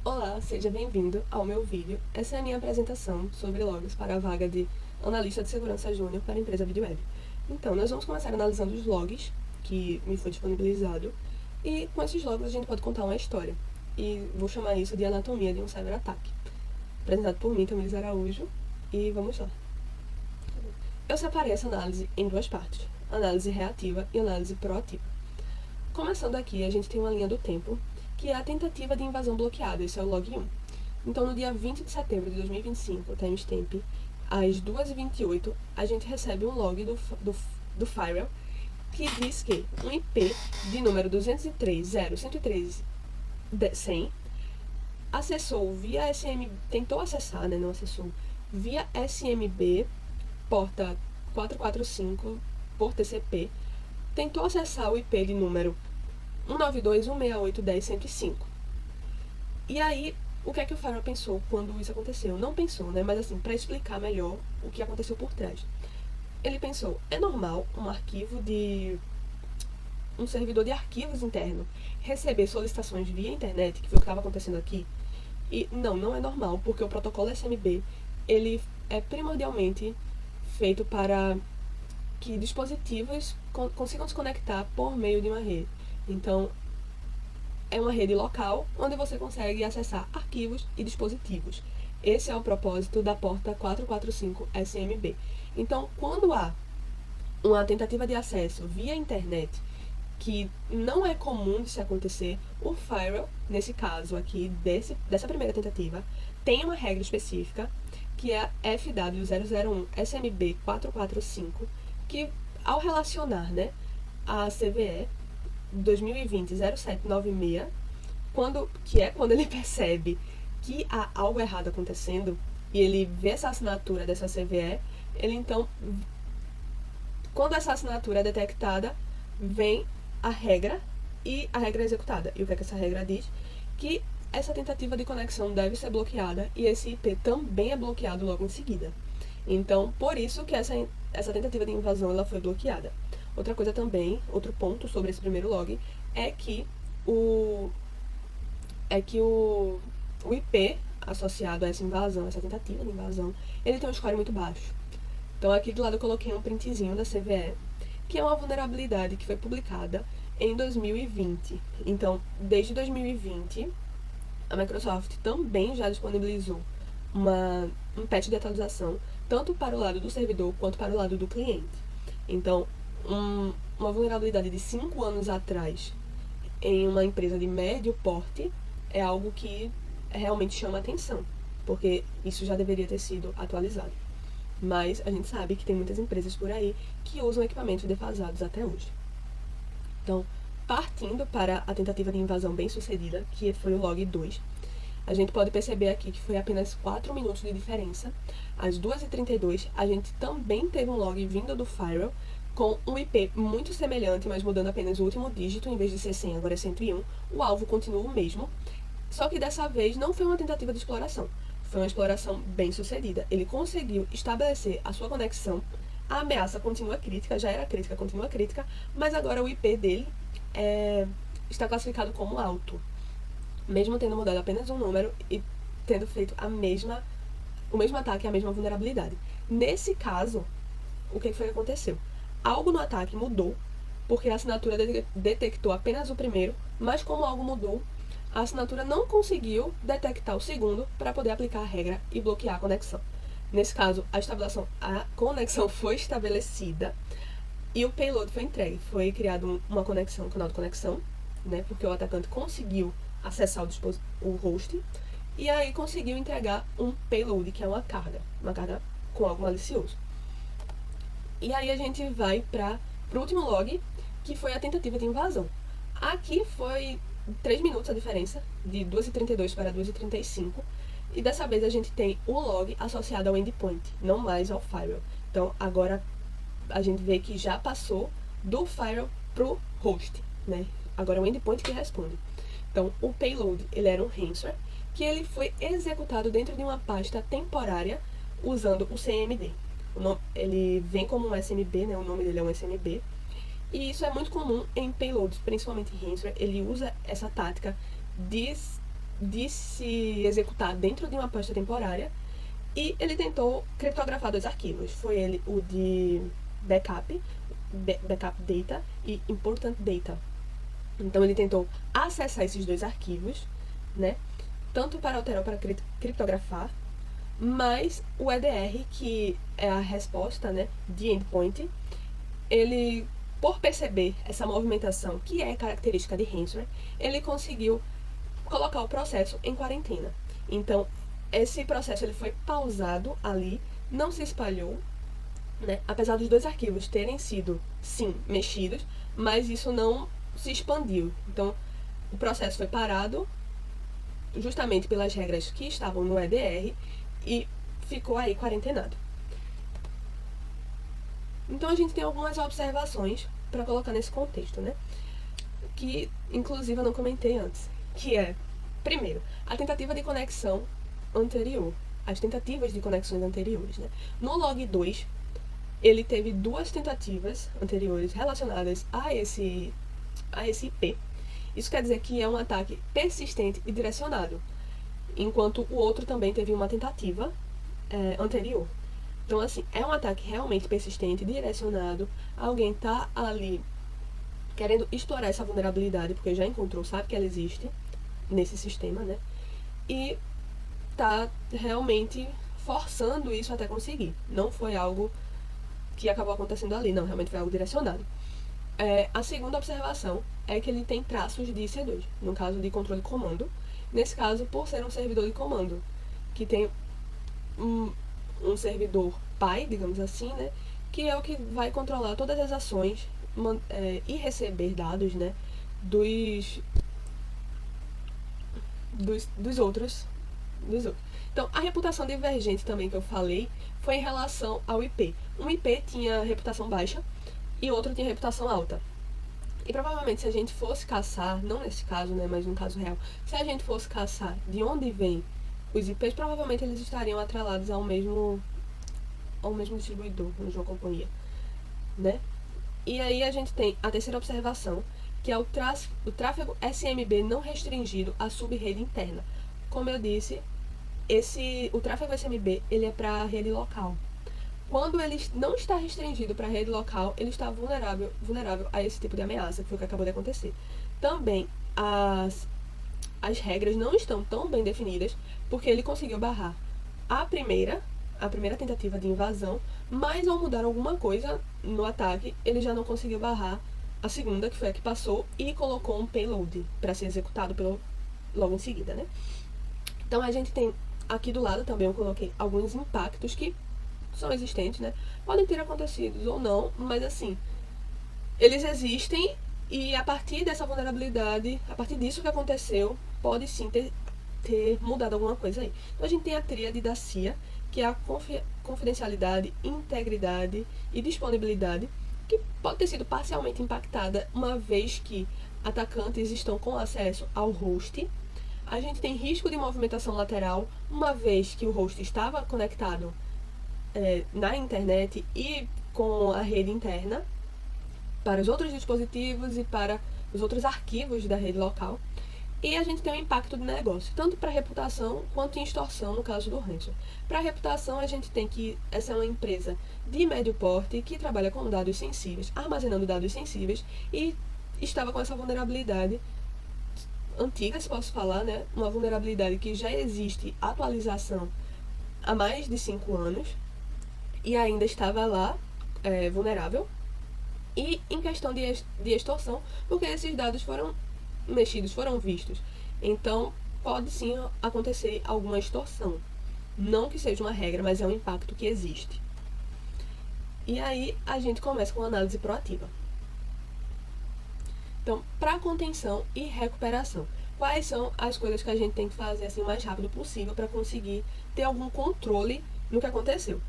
Olá, seja bem-vindo ao meu vídeo. Essa é a minha apresentação sobre logs para a vaga de Analista de Segurança Júnior para a empresa VideoWeb. Então, nós vamos começar analisando os logs que me foi disponibilizado e com esses logs a gente pode contar uma história. E vou chamar isso de Anatomia de um Cyberataque. Apresentado por mim, Tamires Araújo, e vamos lá. Eu separei essa análise em duas partes, análise reativa e análise proativa. Começando aqui, a gente tem uma linha do tempo, que é a tentativa de invasão bloqueada, esse é o log 1. Então, no dia 20 de setembro de 2025, timestamp, às 2h28, a gente recebe um log do Firewall que diz que um IP de número 203.0.113.100 acessou via SMB, tentou acessar, né, não acessou, via SMB, porta 445 por TCP, tentou acessar o IP de número 192.168.10.105. E aí, o que é que o Firewall pensou quando isso aconteceu? Não pensou, né? Mas assim, para explicar melhor o que aconteceu por trás. Ele pensou, é normal um servidor de arquivos interno receber solicitações via internet, que foi o que estava acontecendo aqui? E não é normal, porque o protocolo SMB, ele é primordialmente feito para que dispositivos consigam se conectar por meio de uma rede. Então, é uma rede local onde você consegue acessar arquivos e dispositivos. Esse é o propósito da porta 445 SMB. Então, quando há uma tentativa de acesso via internet que não é comum de se acontecer, o Firewall, nesse caso aqui, dessa primeira tentativa, tem uma regra específica, que é a FW001 SMB 445, que ao relacionar, né, a CVE 2020-0796, quando ele percebe que há algo errado acontecendo e ele vê essa assinatura dessa CVE, ele então, quando essa assinatura é detectada, vem a regra e a regra é executada. E o que é que essa regra diz? Que essa tentativa de conexão deve ser bloqueada e esse IP também é bloqueado logo em seguida. Então, por isso que essa tentativa de invasão ela foi bloqueada. Outra coisa também, outro ponto sobre esse primeiro log, é que o IP associado a essa invasão, essa tentativa de invasão, ele tem um score muito baixo. Então aqui do lado eu coloquei um printzinho da CVE, que é uma vulnerabilidade que foi publicada em 2020. Então, desde 2020, a Microsoft também já disponibilizou um patch de atualização, tanto para o lado do servidor quanto para o lado do cliente. Então, uma vulnerabilidade de 5 anos atrás em uma empresa de médio porte é algo que realmente chama atenção, porque isso já deveria ter sido atualizado. Mas a gente sabe que tem muitas empresas por aí que usam equipamentos defasados até hoje. Então, partindo para a tentativa de invasão bem sucedida, que foi o log 2, a gente pode perceber aqui que foi apenas 4 minutos de diferença. Às 2h32, a gente também teve um log vindo do Firewall, com um IP muito semelhante, mas mudando apenas o último dígito, em vez de ser 100, agora é 101. O alvo continua o mesmo, só que dessa vez não foi uma tentativa de exploração, foi uma exploração bem sucedida. Ele conseguiu estabelecer a sua conexão, a ameaça continua crítica, já era crítica, continua crítica, mas agora o IP dele está classificado como alto, mesmo tendo mudado apenas um número e tendo feito o mesmo ataque, a mesma vulnerabilidade. Nesse caso, o que foi que aconteceu? Algo no ataque mudou, porque a assinatura detectou apenas o primeiro, mas como algo mudou, a assinatura não conseguiu detectar o segundo para poder aplicar a regra e bloquear a conexão. Nesse caso, a conexão foi estabelecida e o payload foi entregue. Foi criado um canal de conexão, né, porque o atacante conseguiu acessar o host e aí conseguiu entregar um payload, que é uma carga com algo malicioso. E aí a gente vai para o último log, que foi a tentativa de invasão. Aqui foi 3 minutos a diferença, de 2h32 para 2h35, e dessa vez a gente tem o log associado ao endpoint, não mais ao firewall. Então agora a gente vê que já passou do firewall pro host, né? Agora é o endpoint que responde. Então o payload, ele era um ransomware, que ele foi executado dentro de uma pasta temporária usando o CMD. Ele vem como um SMB, né? O nome dele é um SMB. E isso é muito comum em payloads, principalmente em ransomware. Ele usa essa tática de se executar dentro de uma pasta temporária, e ele tentou criptografar 2 arquivos. Foi ele o de backup data e important data. Então ele tentou acessar esses 2 arquivos, né, tanto para alterar ou para criptografar, mas o EDR, que é a resposta, né, de endpoint, ele, por perceber essa movimentação que é característica de ransomware, ele conseguiu colocar o processo em quarentena. Então, esse processo ele foi pausado ali, não se espalhou, né? Apesar dos 2 arquivos terem sido, sim, mexidos, mas isso não se expandiu. Então, o processo foi parado justamente pelas regras que estavam no EDR e ficou aí quarentenado. Então, a gente tem algumas observações para colocar nesse contexto, né? Que, inclusive, eu não comentei antes, que é, primeiro, a tentativa de conexão anterior, as tentativas de conexões anteriores, né? No log 2, ele teve 2 tentativas anteriores relacionadas a esse IP. Isso quer dizer que é um ataque persistente e direcionado, enquanto o outro também teve uma tentativa anterior. Então, assim, é um ataque realmente persistente, direcionado. Alguém tá ali querendo explorar essa vulnerabilidade, porque já encontrou, sabe que ela existe nesse sistema, né? E tá realmente forçando isso até conseguir. Não foi algo que acabou acontecendo ali, não, realmente foi algo direcionado. A segunda observação é que ele tem traços de C2, no caso de controle de comando. Nesse caso, por ser um servidor de comando, que tem um servidor pai, digamos assim, né, que é o que vai controlar todas as ações e receber dados, né, dos outros. Então, a reputação divergente também que eu falei foi em relação ao IP. Um IP tinha reputação baixa e outro tinha reputação alta. E provavelmente, se a gente fosse caçar, não nesse caso, né, mas no caso real, se a gente fosse caçar de onde vem os IPs, provavelmente eles estariam atrelados ao mesmo distribuidor, a mesma companhia, né? E aí a gente tem a terceira observação, que é o tráfego SMB não restringido à subrede interna. Como eu disse, o tráfego SMB ele é para a rede local. Quando ele não está restringido para a rede local, ele está vulnerável a esse tipo de ameaça, que foi o que acabou de acontecer. Também as regras não estão tão bem definidas, porque ele conseguiu barrar a primeira tentativa de invasão, mas ao mudar alguma coisa no ataque, ele já não conseguiu barrar a segunda, que foi a que passou, e colocou um payload para ser executado logo em seguida, né? Então a gente tem aqui do lado também, eu coloquei alguns impactos que são existentes, né? Podem ter acontecido ou não, mas assim, eles existem e a partir dessa vulnerabilidade, a partir disso que aconteceu, pode sim ter mudado alguma coisa aí. Então a gente tem a tríade da CIA, que é a confidencialidade, integridade e disponibilidade, que pode ter sido parcialmente impactada, uma vez que atacantes estão com acesso ao host. A gente tem risco de movimentação lateral, uma vez que o host estava conectado na internet e com a rede interna para os outros dispositivos e para os outros arquivos da rede local. E a gente tem um impacto do negócio, tanto para reputação quanto em extorsão, no caso do ransomware. Para reputação, a gente tem que essa é uma empresa de médio porte que trabalha com dados sensíveis, armazenando dados sensíveis, e estava com essa vulnerabilidade antiga, se posso falar, né? Uma vulnerabilidade que já existe atualização há mais de 5 anos e ainda estava lá vulnerável. E em questão de extorsão, porque esses dados foram mexidos, foram vistos. Então, pode sim acontecer alguma extorsão. Não que seja uma regra, mas é um impacto que existe. E aí, a gente começa com a análise proativa. Então, para contenção e recuperação, quais são as coisas que a gente tem que fazer assim o mais rápido possível para conseguir ter algum controle no que aconteceu?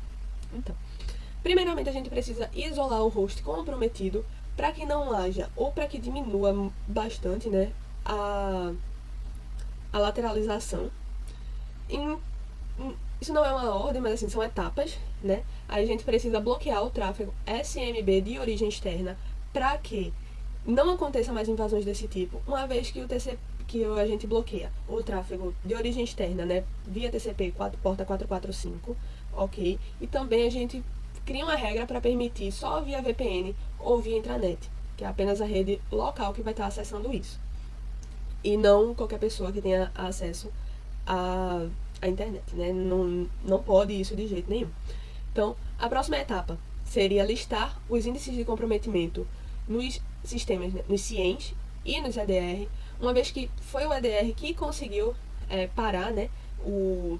Então, primeiramente, a gente precisa isolar o host comprometido para que não haja, ou para que diminua bastante, né, a lateralização. Isso não é uma ordem, mas assim, são etapas, né? Aí a gente precisa bloquear o tráfego SMB de origem externa para que não aconteça mais invasões desse tipo, uma vez que que a gente bloqueia o tráfego de origem externa, né, via TCP porta 445, ok? E também a gente cria uma regra para permitir só via VPN ou via intranet, que é apenas a rede local que vai estar acessando isso. E não qualquer pessoa que tenha acesso à internet, né? Não pode isso de jeito nenhum. Então, a próxima etapa seria listar os índices de comprometimento nos sistemas, né, nos CIEMs e nos EDR, uma vez que foi o EDR que conseguiu parar, né, o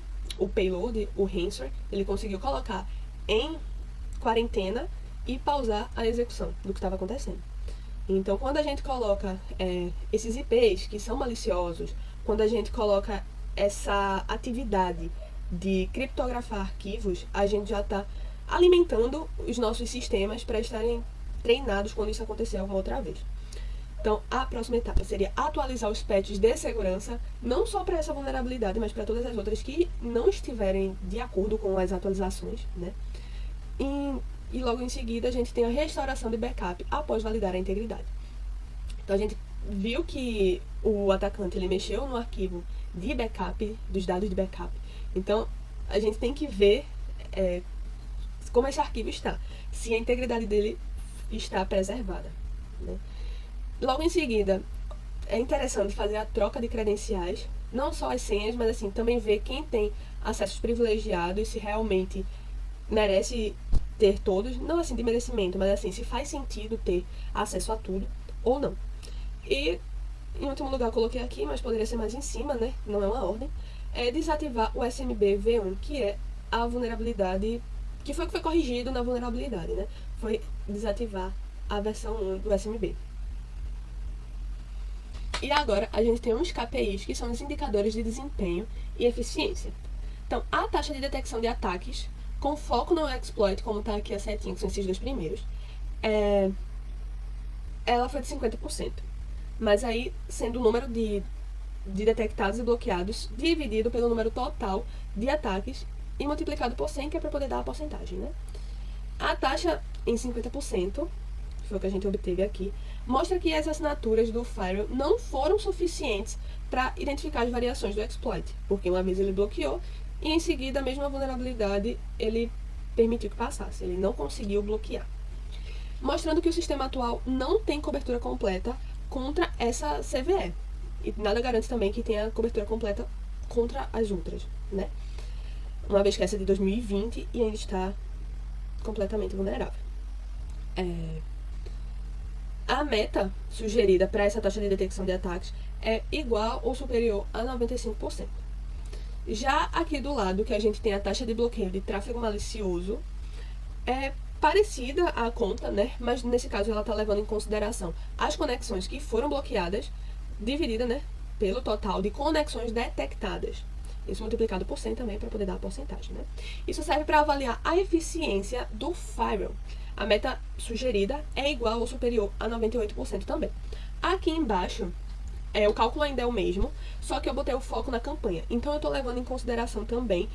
payload, o ransomware, ele conseguiu colocar em quarentena e pausar a execução do que estava acontecendo. Então, quando a gente coloca esses IPs que são maliciosos, quando a gente coloca essa atividade de criptografar arquivos, a gente já está alimentando os nossos sistemas para estarem treinados quando isso acontecer alguma outra vez. Então, a próxima etapa seria atualizar os patches de segurança, não só para essa vulnerabilidade, mas para todas as outras que não estiverem de acordo com as atualizações, né? E logo em seguida a gente tem a restauração de backup após validar a integridade. Então a gente viu que o atacante ele mexeu no arquivo de backup, dos dados de backup. Então a gente tem que ver como esse arquivo está, se a integridade dele está preservada, né? Logo em seguida, é interessante fazer a troca de credenciais, não só as senhas, mas assim, também ver quem tem acessos privilegiados, se realmente merece ter todos, não assim de merecimento, mas assim, se faz sentido ter acesso a tudo ou não. E, em último lugar, eu coloquei aqui, mas poderia ser mais em cima, né? Não é uma ordem. É desativar o SMB V1, que é a vulnerabilidade, que foi corrigido na vulnerabilidade, né? Foi desativar a versão 1 do SMB. E agora a gente tem uns KPIs, que são os indicadores de desempenho e eficiência. Então, a taxa de detecção de ataques, com foco no exploit, como está aqui a setinha, que são esses dois primeiros, ela foi de 50%. Mas aí, sendo o número de detectados e bloqueados dividido pelo número total de ataques e multiplicado por 100, que é para poder dar a porcentagem, né? A taxa em 50%, que foi o que a gente obteve aqui, mostra que as assinaturas do firewall não foram suficientes para identificar as variações do exploit, porque uma vez ele bloqueou e em seguida a mesma vulnerabilidade ele permitiu que passasse, ele não conseguiu bloquear. Mostrando que o sistema atual não tem cobertura completa contra essa CVE. E nada garante também que tenha cobertura completa contra as outras, né? Uma vez que essa é de 2020 e ainda está completamente vulnerável. A meta sugerida para essa taxa de detecção de ataques é igual ou superior a 95%. Já aqui do lado, que a gente tem a taxa de bloqueio de tráfego malicioso, é parecida à conta, né? Mas nesse caso ela está levando em consideração as conexões que foram bloqueadas, dividida, né, pelo total de conexões detectadas. Isso multiplicado por 100 também para poder dar a porcentagem, né? Isso serve para avaliar a eficiência do firewall. A meta sugerida é igual ou superior a 98% também. Aqui embaixo, o cálculo ainda é o mesmo, só que eu botei o foco na campanha. Então, eu estou levando em consideração também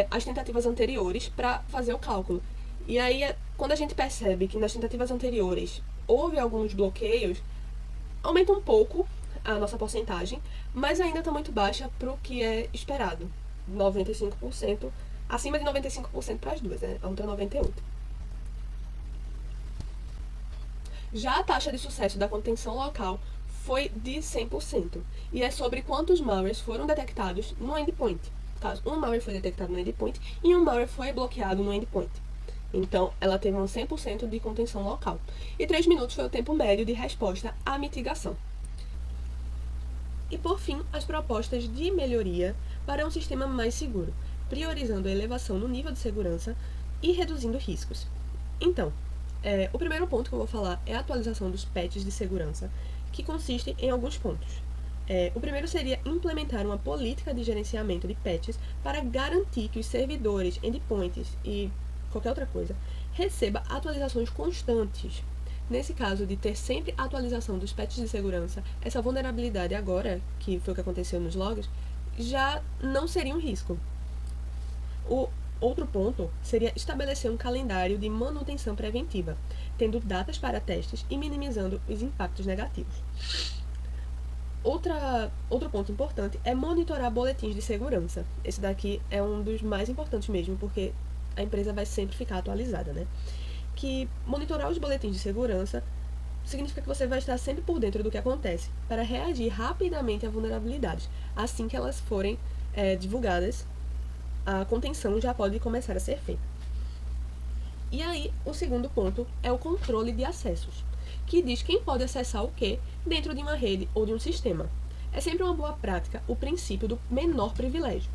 as tentativas anteriores para fazer o cálculo. E aí, quando a gente percebe que nas tentativas anteriores houve alguns bloqueios, aumenta um pouco a nossa porcentagem, mas ainda está muito baixa para o que é esperado. 95%, acima de 95% para as duas, né? A outra 98%. Já a taxa de sucesso da contenção local foi de 100%, e é sobre quantos malwares foram detectados no endpoint. No caso, um malware foi detectado no endpoint e um malware foi bloqueado no endpoint. Então, ela teve um 100% de contenção local. E 3 minutos foi o tempo médio de resposta à mitigação. E, por fim, as propostas de melhoria para um sistema mais seguro, priorizando a elevação no nível de segurança e reduzindo riscos. Então, o primeiro ponto que eu vou falar é a atualização dos patches de segurança, que consiste em alguns pontos. O primeiro seria implementar uma política de gerenciamento de patches para garantir que os servidores, endpoints e qualquer outra coisa receba atualizações constantes. Nesse caso de ter sempre atualização dos patches de segurança, essa vulnerabilidade agora, que foi o que aconteceu nos logs, já não seria um risco. O outro ponto seria estabelecer um calendário de manutenção preventiva, tendo datas para testes e minimizando os impactos negativos. Outro ponto importante é monitorar boletins de segurança. Esse daqui é um dos mais importantes mesmo, porque a empresa vai sempre ficar atualizada, né? Que monitorar os boletins de segurança significa que você vai estar sempre por dentro do que acontece, para reagir rapidamente a vulnerabilidades. Assim que elas forem divulgadas, a contenção já pode começar a ser feita. E aí, o segundo ponto é o controle de acessos, que diz quem pode acessar o que dentro de uma rede ou de um sistema. É sempre uma boa prática o princípio do menor privilégio,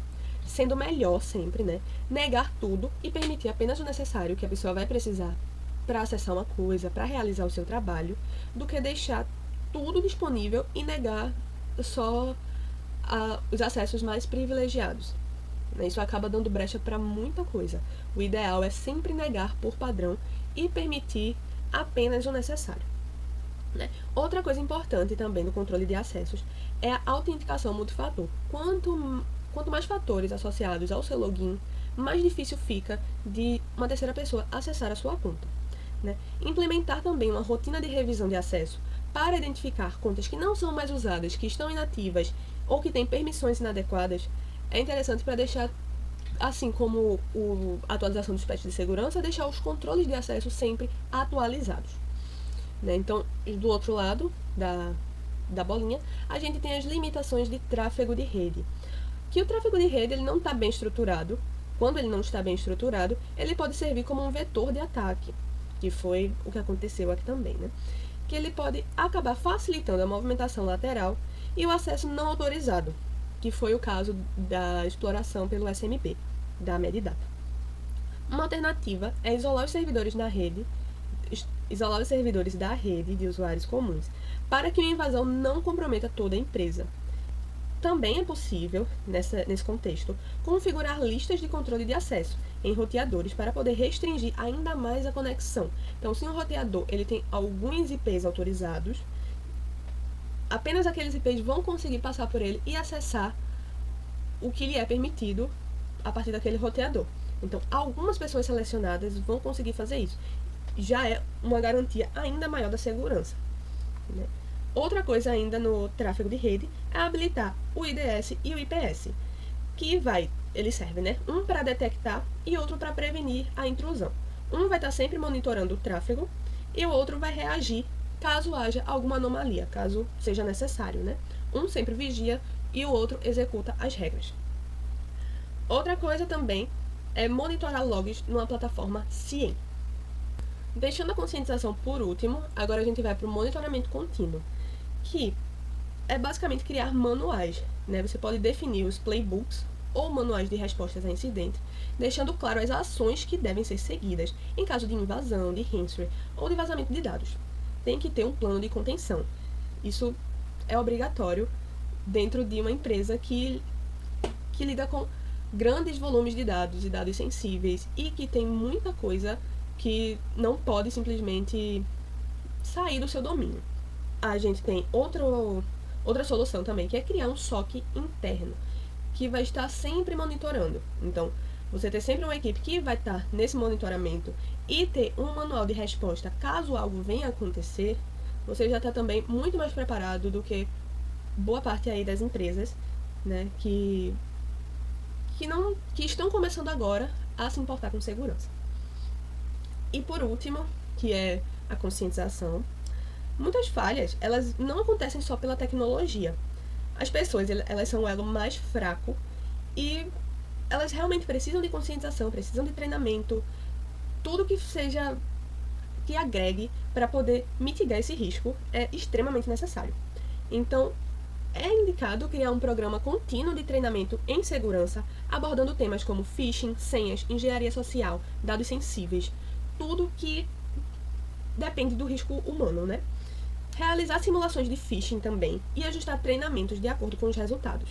sendo melhor sempre, né, negar tudo e permitir apenas o necessário que a pessoa vai precisar para acessar uma coisa, para realizar o seu trabalho, do que deixar tudo disponível e negar só os acessos mais privilegiados. Isso acaba dando brecha para muita coisa. O ideal é sempre negar por padrão e permitir apenas o necessário. Né? Outra coisa importante também do controle de acessos é a autenticação multifator. Quanto mais fatores associados ao seu login, mais difícil fica de uma terceira pessoa acessar a sua conta. Né? Implementar também uma rotina de revisão de acesso para identificar contas que não são mais usadas, que estão inativas ou que têm permissões inadequadas é interessante para deixar, assim como a atualização dos patches de segurança, deixar os controles de acesso sempre atualizados. Né? Então, do outro lado da bolinha, a gente tem as limitações de tráfego de rede. Que o tráfego de rede ele não está bem estruturado. Quando ele não está bem estruturado, ele pode servir como um vetor de ataque, que foi o que aconteceu aqui também, né? Que ele pode acabar facilitando a movimentação lateral e o acesso não autorizado, que foi o caso da exploração pelo SMP, da Medidata. Uma alternativa é isolar os servidores da rede de usuários comuns, para que uma invasão não comprometa toda a empresa. Também é possível, nesse contexto, configurar listas de controle de acesso em roteadores para poder restringir ainda mais a conexão. Então, se um roteador ele tem alguns IPs autorizados, apenas aqueles IPs vão conseguir passar por ele e acessar o que lhe é permitido a partir daquele roteador. Então, algumas pessoas selecionadas vão conseguir fazer isso. Já é uma garantia ainda maior da segurança. Né? Outra coisa ainda no tráfego de rede é habilitar o IDS e o IPS, que ele serve, né? Um para detectar e outro para prevenir a intrusão. Um vai estar sempre monitorando o tráfego e o outro vai reagir caso haja alguma anomalia, caso seja necessário, né? Um sempre vigia e o outro executa as regras. Outra coisa também é monitorar logs numa plataforma CIEM. Deixando a conscientização por último, agora a gente vai para o monitoramento contínuo, que é basicamente criar manuais, né? Você pode definir os playbooks ou manuais de respostas a incidentes, deixando claro as ações que devem ser seguidas em caso de invasão, de ransomware ou de vazamento de dados. Tem que ter um plano de contenção. Isso é obrigatório dentro de uma empresa que lida com grandes volumes de dados e dados sensíveis e que tem muita coisa que não pode simplesmente sair do seu domínio. A gente tem outra solução também, que é criar um SOC interno, que vai estar sempre monitorando. Então, você ter sempre uma equipe que vai estar nesse monitoramento e ter um manual de resposta caso algo venha a acontecer, você já está também muito mais preparado do que boa parte aí das empresas, né, que estão começando agora a se importar com segurança. E por último, que é a conscientização, muitas falhas, elas não acontecem só pela tecnologia. As pessoas, elas são o elo mais fraco e elas realmente precisam de conscientização, precisam de treinamento, tudo que agregue para poder mitigar esse risco é extremamente necessário. Então, é indicado criar um programa contínuo de treinamento em segurança, abordando temas como phishing, senhas, engenharia social, dados sensíveis, tudo que depende do risco humano, né? Realizar simulações de phishing também e ajustar treinamentos de acordo com os resultados.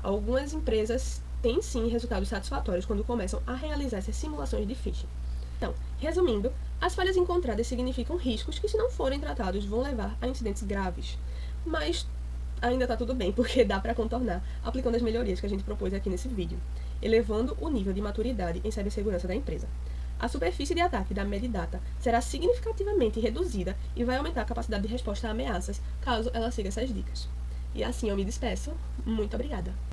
Algumas empresas têm sim resultados satisfatórios quando começam a realizar essas simulações de phishing. Então, resumindo, as falhas encontradas significam riscos que, se não forem tratados, vão levar a incidentes graves. Mas ainda está tudo bem, porque dá para contornar aplicando as melhorias que a gente propôs aqui nesse vídeo, elevando o nível de maturidade em cibersegurança da empresa. A superfície de ataque da Medidata será significativamente reduzida e vai aumentar a capacidade de resposta a ameaças, caso ela siga essas dicas. E assim eu me despeço. Muito obrigada.